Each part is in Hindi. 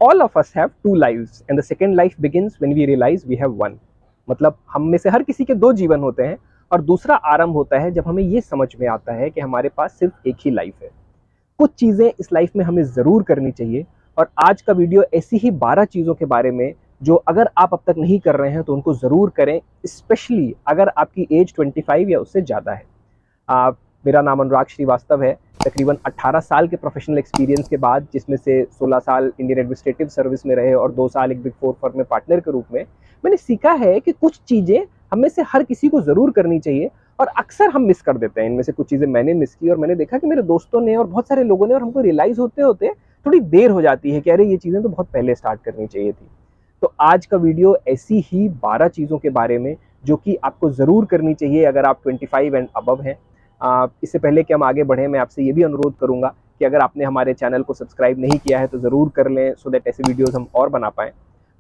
All of us have two lives and the second life begins when we realise we have one. मतलब हम में से हर किसी के दो जीवन होते हैं और दूसरा आरंभ होता है जब हमें ये समझ में आता है कि हमारे पास सिर्फ एक ही लाइफ है। कुछ चीज़ें इस लाइफ में हमें ज़रूर करनी चाहिए और आज का वीडियो ऐसी ही 12 चीज़ों के बारे में जो अगर आप अब तक नहीं कर रहे हैं तो उनको ज़रूर करें, स्पेशली अगर आपकी एज 25 या उससे ज़्यादा है। मेरा नाम अनुराग श्रीवास्तव है। तकरीबन 18 साल के प्रोफेशनल एक्सपीरियंस के बाद, जिसमें से 16 साल इंडियन एडमिनिस्ट्रेटिव सर्विस में रहे और 2 साल एक बिग 4 फर्म में पार्टनर के रूप में, मैंने सीखा है कि कुछ चीज़ें हम में से हर किसी को ज़रूर करनी चाहिए और अक्सर हम मिस कर देते हैं। इनमें से कुछ चीज़ें मैंने मिस की और मैंने देखा कि मेरे दोस्तों ने और बहुत सारे लोगों ने, और हमको रियलाइज़ होते होते थोड़ी देर हो जाती है कि अरे ये चीज़ें तो बहुत पहले स्टार्ट करनी चाहिए थी। तो आज का वीडियो ऐसी ही 12 चीज़ों के बारे में जो कि आपको ज़रूर करनी चाहिए अगर आप 25 एंड अबव हैं। इससे पहले कि हम आगे बढ़ें, मैं आपसे ये भी अनुरोध करूँगा कि अगर आपने हमारे चैनल को सब्सक्राइब नहीं किया है तो ज़रूर कर लें, सो दैट ऐसे वीडियोज़ हम और बना पाएँ।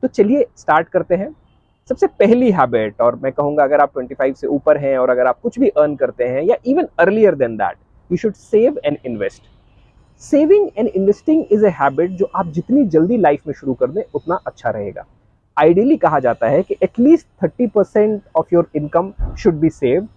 तो चलिए स्टार्ट करते हैं। सबसे पहली हैबिट, और मैं कहूँगा अगर आप 25 से ऊपर हैं और अगर आप कुछ भी अर्न करते हैं या even earlier than that, you should save and invest. Saving and investing is a habit जो आप जितनी जल्दी लाइफ में शुरू कर दें उतना अच्छा रहेगा। आइडियली कहा जाता है कि at least 30% of your income should be saved.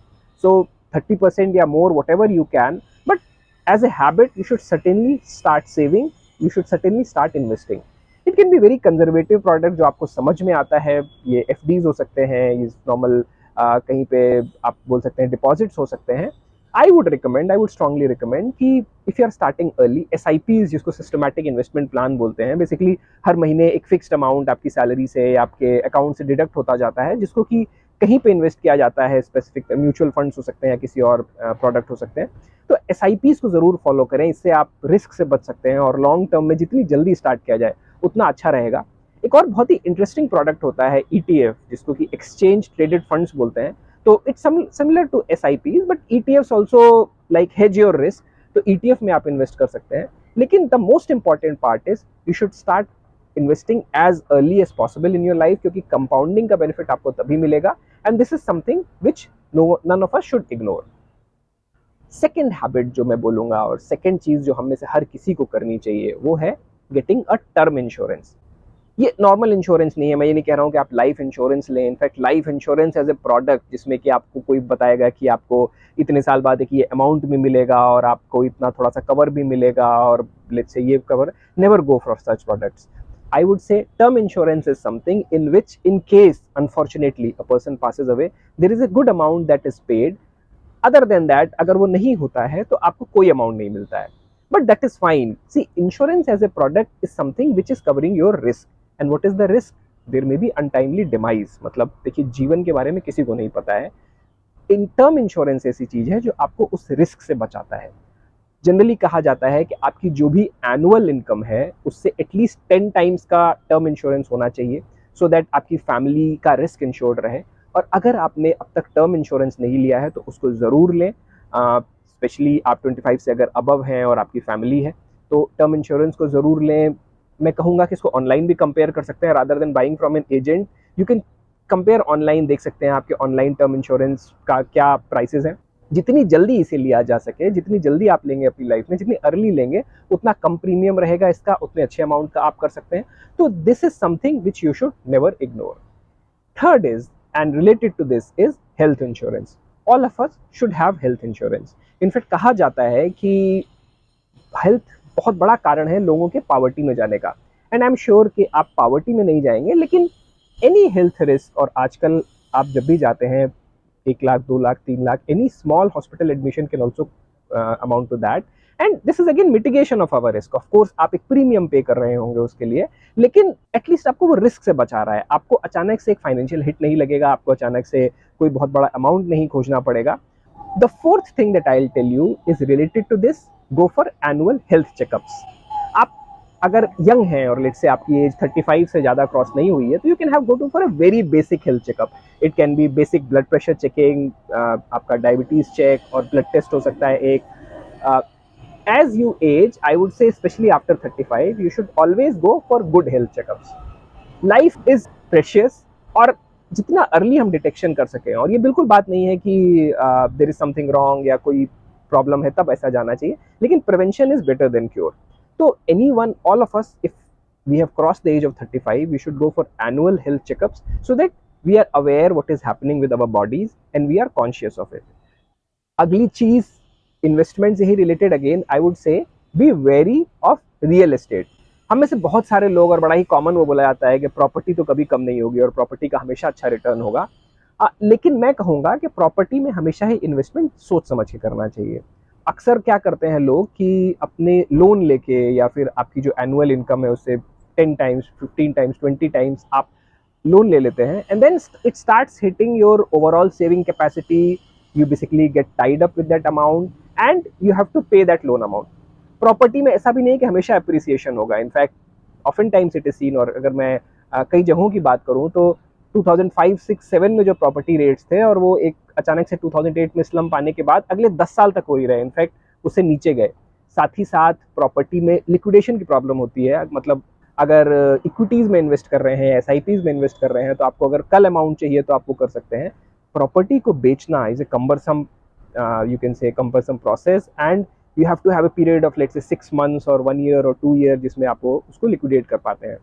So 30% या more, whatever you can, but as a habit you should certainly start saving, you should certainly start investing. It can be very conservative product जो आपको समझ में आता है। ये एफडीज हो सकते हैं, ये नॉर्मल कहीं पे आप बोल सकते हैं डिपॉजिट्स हो सकते हैं। आई वुड स्ट्रांगली रिकमेंड कि if you are starting early, SIPs जिसको सिस्टमैटिक इन्वेस्टमेंट प्लान बोलते हैं, बेसिकली हर महीने एक फिक्स्ड अमाउंट आपकी सैलरी से या आपके अकाउंट से डिडक्ट होता जाता है, जिसको कि कहीं पे इन्वेस्ट किया जाता है। स्पेसिफिक म्यूचुअल फंड्स हो सकते हैं या किसी और प्रोडक्ट हो सकते हैं। तो SIPs को ज़रूर फॉलो करें, इससे आप रिस्क से बच सकते हैं और लॉन्ग टर्म में जितनी जल्दी स्टार्ट किया जाए उतना अच्छा रहेगा। एक और बहुत ही इंटरेस्टिंग प्रोडक्ट होता है ETF, जिसको कि एक्सचेंज ट्रेडेड फंड्स बोलते हैं। तो it's similar to SIPs, but ETFs also like hedge your risk. तो ETF में आप इन्वेस्ट कर सकते हैं, लेकिन the most important part is you should start investing as early as possible in your life, क्योंकि कंपाउंडिंग का बेनिफिट आपको तभी मिलेगा and this is something which none of us should ignore. Second habit जो मैं बोलूंगा और सेकेंड चीज जो हम में से हर किसी को करनी चाहिए वो है गेटिंग अ टर्म इंश्योरेंस। ये नॉर्मल इंश्योरेंस नहीं है, मैं ये नहीं कह रहा हूँ कि आप लाइफ इंश्योरेंस लें। In fact life insurance as a product जिसमें कि आपको कोई बताएगा कि आपको इतने साल बाद एक ये अमाउंट भी मिलेगा और आपको इतना थोड़ा सा कवर भी मिलेगा और लेट्स से ये cover, never go for such products. I would say term insurance is something in which in case unfortunately a person passes away, there is a good amount that is paid. Other than that अगर वो नहीं होता है तो आपको कोई अमाउंट नहीं मिलता है, but that is fine. See, insurance as a product is something which is covering your risk, and what is the risk? There may be untimely demise. मतलब देखिए, जीवन के बारे में किसी को नहीं पता है। इन टर्म इंश्योरेंस ऐसी चीज है जो आपको उस रिस्क से बचाता है। जनरली कहा जाता है कि आपकी जो भी एनुअल इनकम है उससे एटलीस्ट 10 टाइम्स का टर्म इंश्योरेंस होना चाहिए, सो दैट आपकी फैमिली का रिस्क इंश्योर्ड रहे। और अगर आपने अब तक टर्म इंश्योरेंस नहीं लिया है तो उसको ज़रूर लें, स्पेशली आप 25 से अगर अबव हैं और आपकी फैमिली है तो टर्म इंश्योरेंस को ज़रूर लें। मैं कहूँगा कि इसको ऑनलाइन भी कंपेयर कर सकते हैं, rather than buying from an agent. You can compare online, देख सकते हैं आपके ऑनलाइन टर्म इंश्योरेंस का क्या प्राइसेस हैं। जितनी जल्दी इसे लिया जा सके, जितनी जल्दी आप लेंगे अपनी लाइफ में, जितनी अर्ली लेंगे उतना कम प्रीमियम रहेगा इसका, उतने अच्छे अमाउंट का आप कर सकते हैं। तो this is something which you should never ignore. Third is, and related to this, is health insurance. All of us should have health insurance. In fact कहा जाता है कि हेल्थ बहुत बड़ा कारण है लोगों के पावर्टी में जाने का, एंड आई एम श्योर कि आप पावर्टी में नहीं जाएंगे, लेकिन एनी हेल्थ रिस्क, और आजकल आप जब भी जाते हैं 1 lakh, 2 lakh, 3 lakh, any small hospital admission can also amount to that, and this is again mitigation of our risk. Of course आप एक प्रीमियम पे कर रहे होंगे उसके लिए, लेकिन एटलीस्ट आपको वो रिस्क से बचा रहा है। आपको अचानक से एक फाइनेंशियल हिट नहीं लगेगा, आपको अचानक से कोई बहुत बड़ा अमाउंट नहीं खोजना पड़ेगा। The fourth thing that I'll tell you is related to this. Go for annual health checkups. आप अगर यंग हैं और लेट्स से आपकी एज 35 से ज़्यादा क्रॉस नहीं हुई है तो you can have go to for a very basic health checkup. It can be basic blood pressure checking, आपका डायबिटीज़ चेक और ब्लड टेस्ट हो सकता है एक। As you age, I would say specially after 35, you should always go for good health checkups. Life is precious, और जितना अर्ली हम डिटेक्शन कर सकें, और ये बिल्कुल बात नहीं है कि देयर इज समथिंग रॉन्ग या कोई प्रॉब्लम है तब ऐसा जाना चाहिए, लेकिन prevention is better than cure. तो anyone, all of us, if we have crossed the age of 35, we should go for annual health checkups so that we are aware what is happening with our bodies and we are conscious of it. अगली चीज इन्वेस्टमेंट से ही related, again I would say be very of real estate. हम में से बहुत सारे लोग, और बड़ा ही कॉमन वो बोला जाता है कि प्रॉपर्टी तो कभी कम नहीं होगी और प्रॉपर्टी का हमेशा अच्छा रिटर्न होगा। लेकिन मैं कहूँगा कि प्रॉपर्टी में हमेशा ही इन्वेस्टमेंट सोच समझ के करना चाहिए। अक्सर क्या करते हैं लोग कि अपने लोन लेके या फिर आपकी जो एनुअल इनकम है उससे 10 टाइम्स, 15 टाइम्स, 20 टाइम्स आप लोन ले लेते हैं, and then it starts hitting your overall saving capacity. You basically get tied up with that amount and you have to pay that loan amount. Property में ऐसा भी नहीं कि हमेशा अप्रिसिएशन होगा, in fact often times it is seen, और अगर मैं कई जगहों की बात करूं तो 2005, 6, 7 में जो प्रॉपर्टी रेट्स थे और वो एक अचानक से 2008 में स्लम्प आने के बाद अगले 10 साल तक हो ही रहे, इनफैक्ट उससे नीचे गए। साथ ही साथ प्रॉपर्टी में लिक्विडेशन की प्रॉब्लम होती है। मतलब अगर इक्विटीज़ में इन्वेस्ट कर रहे हैं, एसआईपीज़ में इन्वेस्ट कर रहे हैं, तो आपको अगर कल अमाउंट चाहिए तो आप वो कर सकते हैं। प्रॉपर्टी को बेचना is a cumbersome, you can say cumbersome process, and you have to have a period of let's say 6 months और 1 ईयर और 2 ईयर जिसमें आप उसको लिक्विडेट कर पाते हैं।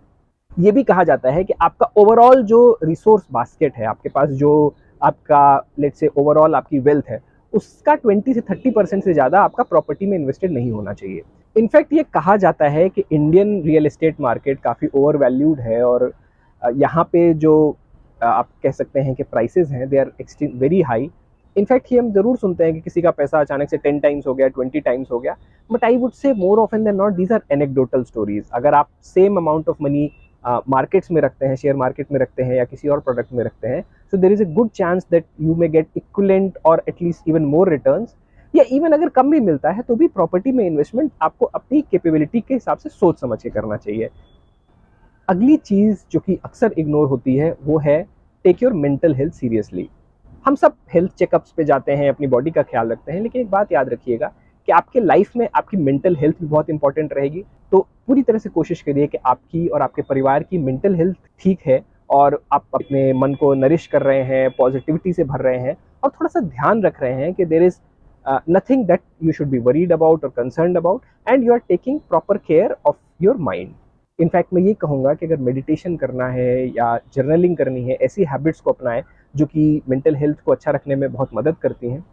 ये भी कहा जाता है कि आपका ओवरऑल जो रिसोर्स बास्केट है, आपके पास जो आपका लेट्स से ओवरऑल आपकी वेल्थ है, उसका 20 से 30% से ज़्यादा आपका प्रॉपर्टी में इन्वेस्टेड नहीं होना चाहिए। इनफैक्ट ये कहा जाता है कि इंडियन रियल एस्टेट मार्केट काफ़ी ओवर वैल्यूड है, और यहाँ पे जो आप कह सकते हैं कि प्राइसेस हैं they are extreme very high. In fact ये हम जरूर सुनते हैं कि किसी का पैसा अचानक से 10 टाइम्स हो गया, 20 टाइम्स हो गया, but I would say more often than not these are anecdotal stories. अगर आप same amount of money markets में रखते हैं, शेयर मार्केट में रखते हैं या किसी और प्रोडक्ट में रखते हैं, so there is a good chance that you may get equivalent और एटलीस्ट इवन मोर रिटर्न्स, या इवन अगर कम भी मिलता है तो भी प्रॉपर्टी में इन्वेस्टमेंट आपको अपनी कैपेबिलिटी के हिसाब से सोच समझ के करना चाहिए। अगली चीज़ जो कि अक्सर इग्नोर होती है वो है take your mental health seriously. हम सब हेल्थ चेकअप्स पे जाते हैं, अपनी बॉडी का ख्याल रखते हैं, लेकिन एक बात याद रखिएगा कि आपके लाइफ में आपकी मेंटल हेल्थ भी बहुत इंपॉर्टेंट रहेगी। तो पूरी तरह से कोशिश करिए कि आपकी और आपके परिवार की मेंटल हेल्थ ठीक है और आप अपने मन को नरिश कर रहे हैं, पॉजिटिविटी से भर रहे हैं, और थोड़ा सा ध्यान रख रहे हैं कि there is nothing that you should be worried about or concerned about, and you are taking proper care of your mind. In fact मैं ये कहूँगा कि अगर मेडिटेशन करना है या जर्नलिंग करनी है, ऐसी हैबिट्स को अपनाएं जो कि मेंटल हेल्थ को अच्छा रखने में बहुत मदद करती हैं।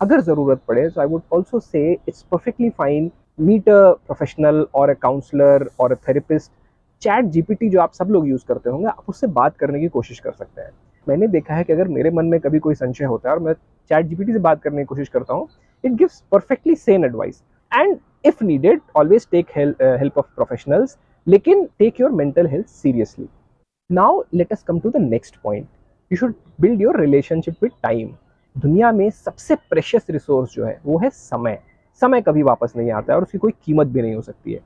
अगर ज़रूरत पड़े तो I would also say it's perfectly fine, meet a professional और अ काउंसलर और अ थेरेपिस्ट। चैट जीपीटी जो आप सब लोग यूज़ करते होंगे, आप उससे बात करने की कोशिश कर सकते हैं। मैंने देखा है कि अगर मेरे मन में कभी कोई संशय होता है और मैं चैट जीपीटी से बात करने की कोशिश करता हूँ, it gives perfectly sane advice, and if needed always take help of professionals, लेकिन take your mental health seriously. Now let us come to the next point, you should build your relationship with time. दुनिया में सबसे प्रेशियस रिसोर्स जो है वो है समय। समय कभी वापस नहीं आता है और उसकी कोई कीमत भी नहीं हो सकती है।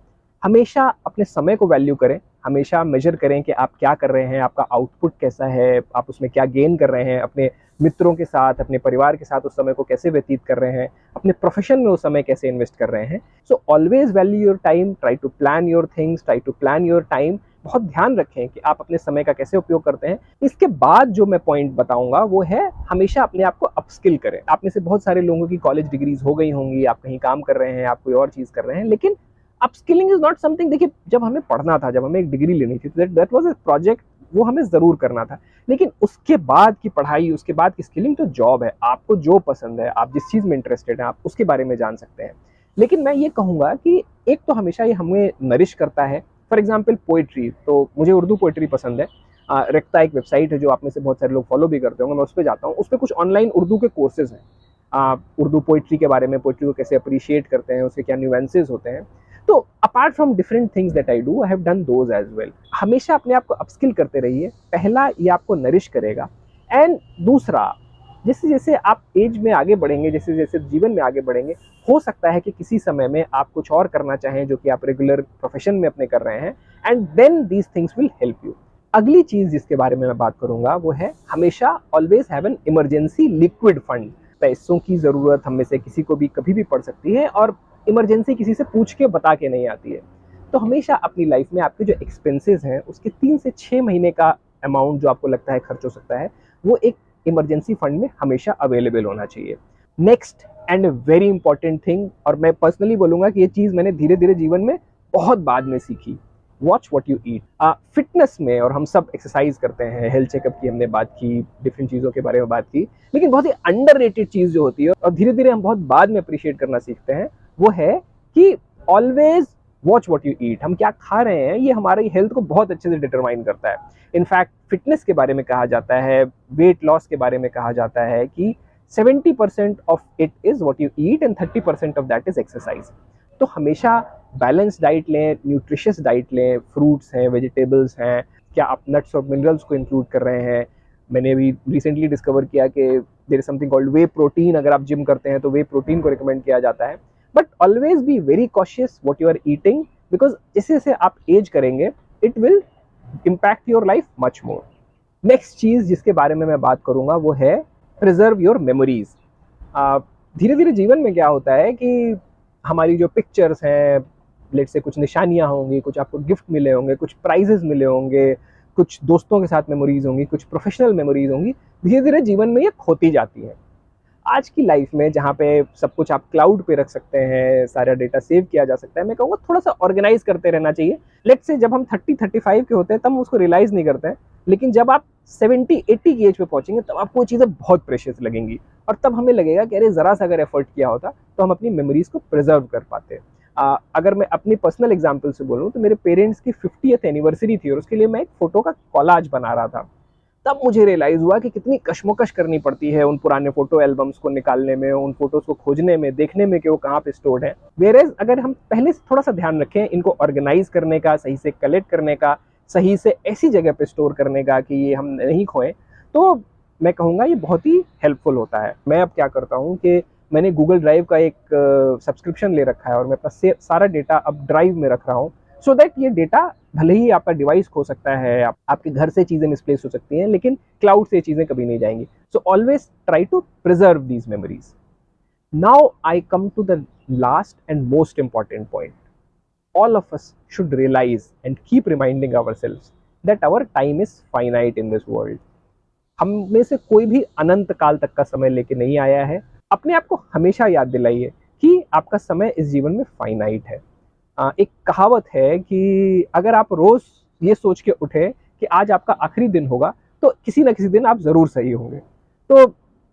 हमेशा अपने समय को वैल्यू करें, हमेशा मेजर करें कि आप क्या कर रहे हैं, आपका आउटपुट कैसा है, आप उसमें क्या गेन कर रहे हैं, अपने मित्रों के साथ, अपने परिवार के साथ उस समय को कैसे व्यतीत कर रहे हैं, अपने प्रोफेशन में उस समय कैसे इन्वेस्ट कर रहे हैं। So always value your time, try to plan your things, try to plan your time. बहुत ध्यान रखें कि आप अपने समय का कैसे उपयोग करते हैं। इसके बाद जो मैं पॉइंट बताऊंगा वो है हमेशा अपने आप को अपस्किल करें। आप में से बहुत सारे लोगों की कॉलेज डिग्रीज हो गई होंगी, आप कहीं काम कर रहे हैं, आप कोई और चीज़ कर रहे हैं, लेकिन अपस्किलिंग इज नॉट समथिंग। देखिए, जब हमें पढ़ना था, जब हमें एक डिग्री लेनी थी, दैट वाज अ प्रोजेक्ट, वो हमें ज़रूर करना था, लेकिन उसके बाद की पढ़ाई, उसके बाद की स्किलिंग तो जॉब है। आपको जो पसंद है, आप जिस चीज़ में इंटरेस्टेड हैं, आप उसके बारे में जान सकते हैं। लेकिन मैं ये कहूँगा कि एक तो हमेशा ये हमें नरिश करता है। फॉर एग्जाम्पल पोइट्री, तो मुझे उर्दू पोइट्री पसंद है। रेख्ता एक वेबसाइट है जो आप में से बहुत सारे लोग फॉलो भी करते होंगे, मैं उस पर जाता हूँ। उस पर कुछ ऑनलाइन उर्दू के कोर्सेज हैं, उर्दू पोइट्री के बारे में, पोइट्री को कैसे अप्रिशिएट करते हैं, उसके क्या न्यूएंसेस होते हैं। तो apart from different things that I do, I have done those as well. हमेशा अपने आप को अपस्किल करते रहिए। पहला, ये आपको नरिश करेगा, एंड दूसरा, जैसे जैसे आप एज में आगे बढ़ेंगे, जैसे जैसे जीवन में आगे बढ़ेंगे, हो सकता है कि किसी समय में आप कुछ और करना चाहें जो कि आप रेगुलर प्रोफेशन में अपने कर रहे हैं, and then these things will help you. अगली चीज जिसके बारे में मैं बात करूंगा वो है हमेशा always have an emergency liquid fund. पैसों की जरूरत हम में से किसी को भी कभी भी पड़ सकती है, और इमरजेंसी किसी से पूछ के बता के नहीं आती है। तो हमेशा अपनी लाइफ में आपके जो एक्सपेंसेस हैं उसके 3 से 6 महीने का अमाउंट जो आपको लगता है खर्च हो सकता है, वो एक इमरजेंसी फंड में हमेशा अवेलेबल होना चाहिए। Next and very important thing, और मैं पर्सनली बोलूँगा कि ये चीज़ मैंने धीरे धीरे जीवन में बहुत बाद में सीखी, watch what you eat. Fitness में, और हम सब एक्सरसाइज करते हैं, हेल्थ चेकअप की हमने बात की, डिफरेंट चीज़ों के बारे में बात की, लेकिन बहुत ही अंडररेटेड चीज़ जो होती है और धीरे धीरे हम बहुत बाद में अप्रिशिएट करना सीखते हैं, वो है कि always watch what you eat. हम क्या खा रहे हैं ये हमारी हेल्थ को बहुत अच्छे से डिटरमाइन करता है। इनफैक्ट फिटनेस के बारे में कहा जाता है, वेट लॉस के बारे में कहा जाता है कि 70% of it is what you eat and 30% of that is exercise. तो हमेशा बैलेंस डाइट लें, न्यूट्रिशियस डाइट लें, फ्रूट्स हैं, वेजिटेबल्स हैं, क्या आप नट्स और मिनरल्स को इंक्लूड कर रहे हैं। मैंने अभी रिसेंटली डिस्कवर किया कि there is something called whey protein. अगर आप जिम करते हैं तो वे प्रोटीन को रिकमेंड किया जाता है। But always be very cautious what you are eating, because जैसे जैसे आप एज करेंगे it will impact your life much more. Next चीज़ जिसके बारे में मैं बात करूंगा वो है प्रिजर्व योर मेमोरीज। धीरे धीरे जीवन में क्या होता है कि हमारी जो पिक्चर्स हैं, लेट से कुछ निशानियां होंगी, कुछ आपको गिफ्ट मिले होंगे, कुछ प्राइजेस मिले होंगे, कुछ दोस्तों के साथ मेमोरीज होंगी, कुछ प्रोफेशनल मेमोरीज होंगी, धीरे धीरे जीवन में ये खोती जाती हैं। आज की लाइफ में जहाँ पे सब कुछ आप क्लाउड पे रख सकते हैं, सारा डेटा सेव किया जा सकता है, मैं कहूँगा थोड़ा सा ऑर्गेनाइज करते रहना चाहिए। लेट से जब हम 30-35 के होते हैं तब हम उसको रियलाइज नहीं करते हैं, लेकिन जब आप 70-80 की एज पे पहुंचेंगे तब आपको वो चीज़ें बहुत प्रेशियस लगेंगी और तब हमें लगेगा कि अरे ज़रा सा अगर एफर्ट किया होता तो हम अपनी मेमोरीज को प्रिजर्व कर पाते। अगर मैं अपनी पर्सनल एग्जाम्पल से बोलूँ तो मेरे पेरेंट्स की 50th एनिवर्सरी थी और उसके लिए मैं एक फ़ोटो का कॉलाज बना रहा था। तब मुझे रियलाइज़ हुआ कि कितनी कशमकश करनी पड़ती है उन पुराने फ़ोटो एल्बम्स को निकालने में, उन फ़ोटोज़ को खोजने में, देखने में कि वो कहाँ पे स्टोर्ड है। वेयरएज़ अगर हम पहले से थोड़ा सा ध्यान रखें इनको ऑर्गेनाइज़ करने का, सही से कलेक्ट करने का, सही से ऐसी जगह पे स्टोर करने का कि ये हम नहीं खोएं, तो मैं कहूँगा ये बहुत ही हेल्पफुल होता है। मैं अब क्या करता हूँ कि मैंने गूगल ड्राइव का एक सब्सक्रिप्शन ले रखा है और मैं अपना सारा डेटा अब ड्राइव में रख रहा हूँ, सो दैट ये डेटा भले ही आपका डिवाइस खो सकता है, आपके घर से चीज़ें मिसप्लेस हो सकती हैं, लेकिन क्लाउड से चीज़ें कभी नहीं जाएंगी। So always try to preserve these memories. Now I come to the last and most important point. All of us should realize and keep reminding ourselves that our time is finite in this world. हम में से कोई भी अनंत काल तक का समय लेके नहीं आया है। अपने आप को हमेशा याद दिलाइए कि आपका समय इस जीवन में फाइनाइट है। एक कहावत है कि अगर आप रोज ये सोच के उठे कि आज आपका आखिरी दिन होगा तो किसी ना किसी दिन आप जरूर सही होंगे। तो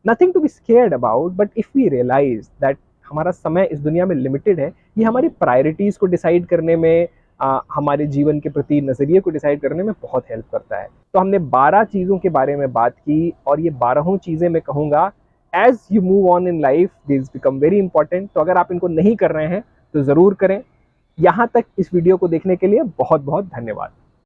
nothing to be scared about, but if we realise that हमारा समय इस दुनिया में लिमिटेड है, ये हमारी प्रायोरिटीज को डिसाइड करने में, हमारे जीवन के प्रति नजरिए को डिसाइड करने में बहुत हेल्प करता है। तो हमने 12 चीज़ों के बारे में बात की और ये 12 चीज़ें मैं कहूँगा as you move on in life this become very important. तो अगर आप इनको नहीं कर रहे हैं तो ज़रूर करें। यहाँ तक इस वीडियो को देखने के लिए बहुत बहुत धन्यवाद।